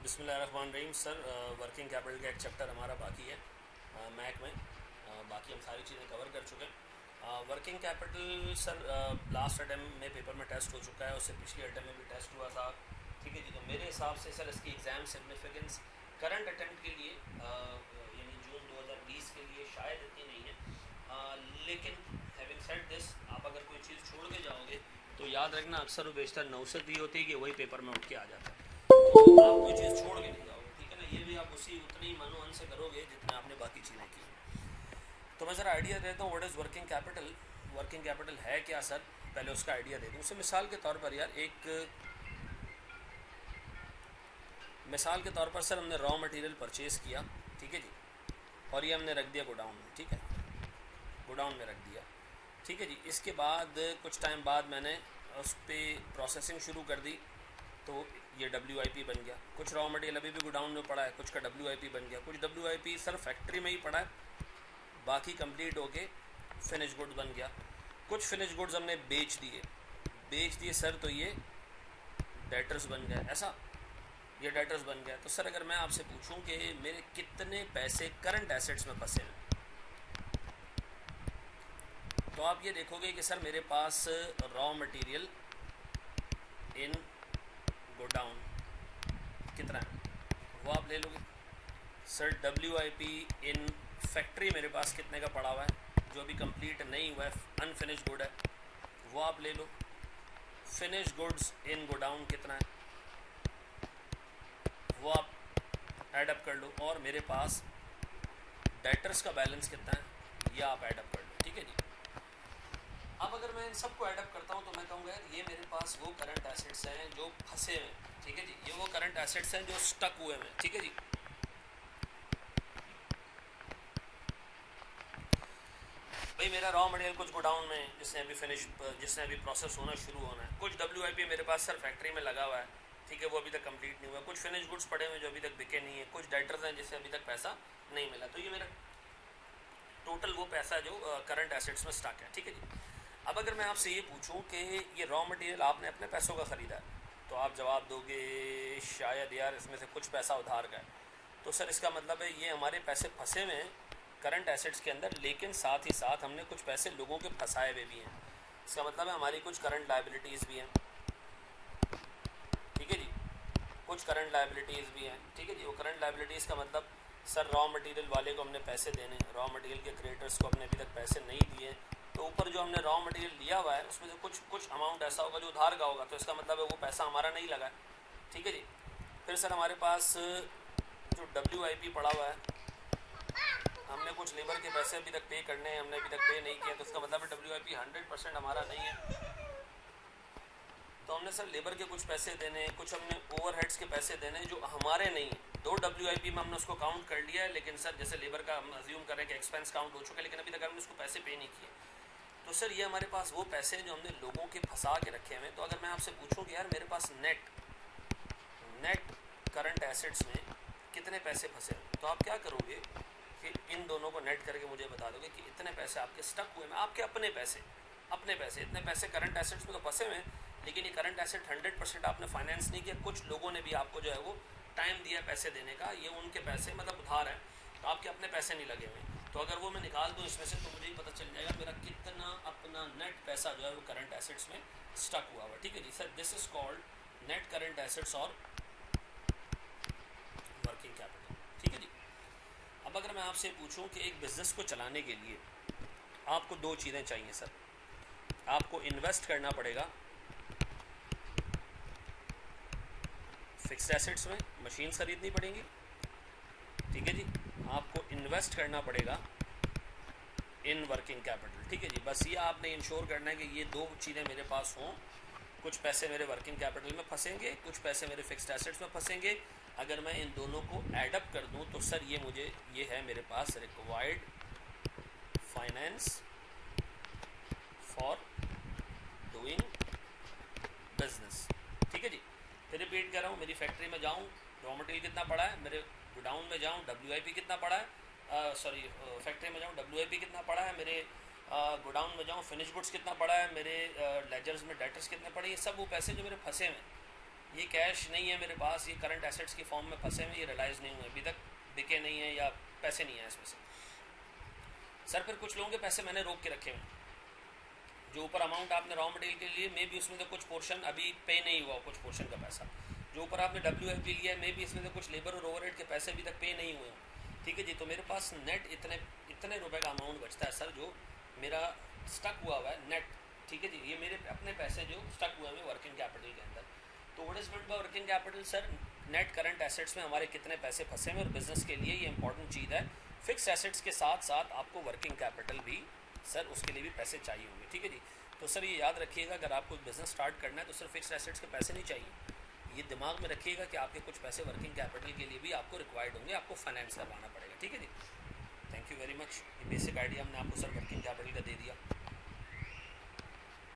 बिस्मिल्लाहिर्रहमानिर्रहीम sir. Working capital का एक चैप्टर हमारा बाकी है मैक में। बाकी हम सारी चीज़ें कवर कर चुके हैं। Working capital sir last attempt में पेपर में टेस्ट हो चुका है, उससे पिछले अटेम्प्ट में भी टेस्ट हुआ था। ठीक है जी, तो मेरे हिसाब से सर इसकी एग्ज़ाम सिग्निफिकेंस करंट अटेम्प्ट के लिए यानी जून 2020 के लिए शायद इतनी नहीं है। लेकिन हैविंग सेड दिस, आप अगर कोई चीज़ छोड़ के जाओगे तो याद रखना अक्सर वो बेशतर नौसत ये होती है कि वही पेपर में उठ के आ जाता है। तो आप कोई चीज़ छोड़ के नहीं जाओगे, ठीक है ना। ये भी आप उसी उतनी ही मनोअन से करोगे जितना आपने बाकी चीज़ें की। तो मैं ज़रा आइडिया देता हूँ what is working capital. Working capital है क्या सर, पहले उसका आइडिया दे दूँ। उसे मिसाल के तौर पर यार, एक मिसाल के तौर पर सर हमने रॉ मटेरियल परचेज़ किया, ठीक है जी, और ये हमने रख दिया गोडाउन में, ठीक है, गोडाउन में रख दिया, ठीक है जी। इसके बाद कुछ टाइम बाद मैंने उस पर प्रोसेसिंग शुरू कर दी, तो ये WIP बन गया। कुछ रॉ मटेरियल अभी भी गोडाउन में पड़ा है, कुछ का WIP बन गया। कुछ WIP सर फैक्ट्री में ही पड़ा है, बाकी कंप्लीट होके फिनिश गुड्स बन गया। कुछ फिनिश गुड्स हमने बेच दिए सर, तो ये डेटर्स बन गए, ऐसा ये डेटर्स बन गया। तो सर अगर मैं आपसे पूछूं कि मेरे कितने पैसे करंट एसेट्स में फंसे हैं, तो आप ये देखोगे कि सर मेरे पास रॉ मटेरियल इन गोडाउन कितना है, वो आप ले लोगे। सर WIP इन फैक्ट्री मेरे पास कितने का पड़ा हुआ है, जो अभी कंप्लीट नहीं हुआ है, अनफिनिश गुड है, वो आप ले लो। फिनिश गुड्स इन गोडाउन कितना है, वो आप ऐड अप कर लो। और मेरे पास डेटर्स का बैलेंस कितना है, ये आप ऐड अप कर लो, ठीक है जी। अब अगर मैं इन सबको ऐड अप करता हूँ तो मैं कहूँगा यार ये मेरे पास वो करंट एसेट्स हैं जो फंसे हुए हैं, ठीक है जी। ये वो करंट एसेट्स हैं जो स्टक हुए हैं, ठीक है जी। भाई मेरा रॉ मटेरियल कुछ गोडाउन में जिसने अभी प्रोसेस होना शुरू होना है। कुछ WIP मेरे पास सर फैक्ट्री में लगा हुआ है, ठीक है, वो अभी तक कंप्लीट नहीं हुआ। कुछ फिनिश गुड्स पड़े हुए जो अभी तक बिके नहीं है। कुछ डेटर्स हैं जिससे अभी तक पैसा नहीं मिला। तो ये मेरा टोटल वो पैसा जो करंट एसेट्स में स्टक है, ठीक है जी। अब अगर मैं आपसे ये पूछूं कि ये रॉ मटेरियल आपने अपने पैसों का ख़रीदा है, तो आप जवाब दोगे शायद यार इसमें से कुछ पैसा उधार का है। तो सर इसका मतलब है ये हमारे पैसे फंसे हुए हैं करंट एसेट्स के अंदर, लेकिन साथ ही साथ हमने कुछ पैसे लोगों के फंसाए हुए भी हैं। इसका मतलब है हमारी कुछ करंट लाइबिलिटीज़ भी हैं, ठीक है जी, कुछ करंट लाइबिलिटीज़ भी हैं, ठीक है जी। वो करंट लाइबिलिटीज़ का मतलब सर रॉ मटेरियल वाले को हमने पैसे देने, रॉ मटेरियल के क्रिएटर्स को हमने अभी तक पैसे नहीं दिए, तो ऊपर जो हमने रॉ मटेरियल लिया हुआ है उसमें से कुछ अमाउंट ऐसा होगा जो उधार का होगा, तो इसका मतलब है वो पैसा हमारा नहीं लगा है, ठीक है जी। फिर सर हमारे पास जो WIP पड़ा हुआ है, हमने कुछ लेबर के पैसे अभी तक पे करने हैं, हमने अभी तक पे नहीं किया, तो इसका मतलब है WIP 100% हमारा नहीं है। तो हमने सर लेबर के कुछ पैसे देने, कुछ हमने ओवरहेड्स के पैसे देने जो हमारे नहीं है। दो WIP में हमने उसको काउंट कर लिया है, लेकिन सर जैसे लेबर का हम अज्यूम करें कि एक्सपेंस काउंट हो चुका है, लेकिन अभी तक हमने उसको पैसे पे नहीं किए। तो सर ये हमारे पास वो पैसे हैं जो हमने लोगों के फंसा के रखे हुए हैं। तो अगर मैं आपसे पूछूं कि यार मेरे पास नेट नेट करंट एसेट्स में कितने पैसे फंसे हैं, तो आप क्या करोगे कि इन दोनों को नेट करके मुझे बता दोगे कि इतने पैसे आपके स्टक हुए हैं, आपके अपने पैसे इतने पैसे करंट एसेट्स में तो फंसे हुए हैं, लेकिन ये करंट एसेट 100% आपने फाइनेंस नहीं किया। कुछ लोगों ने भी आपको जो है वो टाइम दिया पैसे देने का, ये उनके पैसे मतलब उधार है, तो आपके अपने पैसे नहीं लगे हुए। तो अगर वो मैं निकाल दूँ इसमें से, तो मुझे ही पता चल जाएगा मेरा कितना अपना नेट पैसा जो है वो करंट एसेट्स में स्टक हुआ हुआ, ठीक है जी। Sir this is called net current assets और वर्किंग कैपिटल, ठीक है जी। अब अगर मैं आपसे पूछूं कि एक बिज़नेस को चलाने के लिए आपको दो चीज़ें चाहिए सर, आपको इन्वेस्ट करना पड़ेगा फिक्स्ड एसेट्स में, मशीन खरीदनी पड़ेंगी, ठीक है जी। आपको इन्वेस्ट करना पड़ेगा इन वर्किंग कैपिटल, ठीक है जी। बस ये आपने इंश्योर करना है कि ये दो चीज़ें मेरे पास हों। कुछ पैसे मेरे वर्किंग कैपिटल में फंसेंगे, कुछ पैसे मेरे फिक्स्ड एसेट्स में फंसेंगे। अगर मैं इन दोनों को एडअप कर दूं तो सर ये है मेरे पास required finance for doing business, ठीक है जी। फिर रिपीट कर रहा हूँ, मेरी फैक्ट्री में जाऊँ, रॉ मटेरियल कितना पड़ा है, मेरे गोडाउन में जाऊँ WIP कितना पड़ा है, सॉरी फैक्ट्री में जाऊँ WIP कितना पड़ा है, मेरे गोडाउन में जाऊँ फिनिश गुड्स कितना पड़ा है, मेरे लेजर्स में डेटर्स कितने पड़े, ये सब वो पैसे जो मेरे फंसे हुए हैं, ये कैश नहीं है मेरे पास, ये करंट एसेट्स की फॉर्म में फंसे हुए, ये रियलाइज़ नहीं हुए, अभी तक बिके नहीं है या पैसे नहीं आए इसमें से। सर फिर कुछ लोगों के पैसे मैंने रोक के रखे हुए, जो ऊपर अमाउंट आपने रॉ मटेरियल के लिए, मे भी उसमें तो कुछ पोर्शन अभी पे नहीं हुआ, कुछ पोर्शन का पैसा जो ऊपर आपने WFG लिया है, मे भी इसमें तो कुछ लेबर और ओवरहेड के पैसे अभी तक पे नहीं हुए हैं, ठीक है जी। तो मेरे पास नेट इतने रुपए का अमाउंट बचता है सर, जो मेरा स्टक हुआ है नेट, ठीक है जी। ये मेरे अपने पैसे जो स्टक हुए हैं वर्किंग कैपिटल के अंदर। तो what is meant by working capital sir, net current assets में हमारे कितने पैसे फंसे हैं, और बिजनेस के लिए ये इंपॉर्टेंट चीज़ है। फिक्स एसेट्स के साथ साथ आपको वर्किंग कैपिटल भी सर, उसके लिए भी पैसे चाहिए होंगे, ठीक है जी। तो सर ये याद रखिएगा, अगर आपको बिजनेस स्टार्ट करना है तो सिर्फ फिक्स एसेट्स के पैसे नहीं चाहिए, ये दिमाग में रखिएगा कि आपके कुछ पैसे वर्किंग कैपिटल के लिए भी आपको रिक्वायर्ड होंगे, आपको फाइनेंस करवाना पड़ेगा, ठीक है जी। Thank you very much. ये बेसिक आइडिया हमने आपको सर वर्किंग कैपिटल का दे दिया।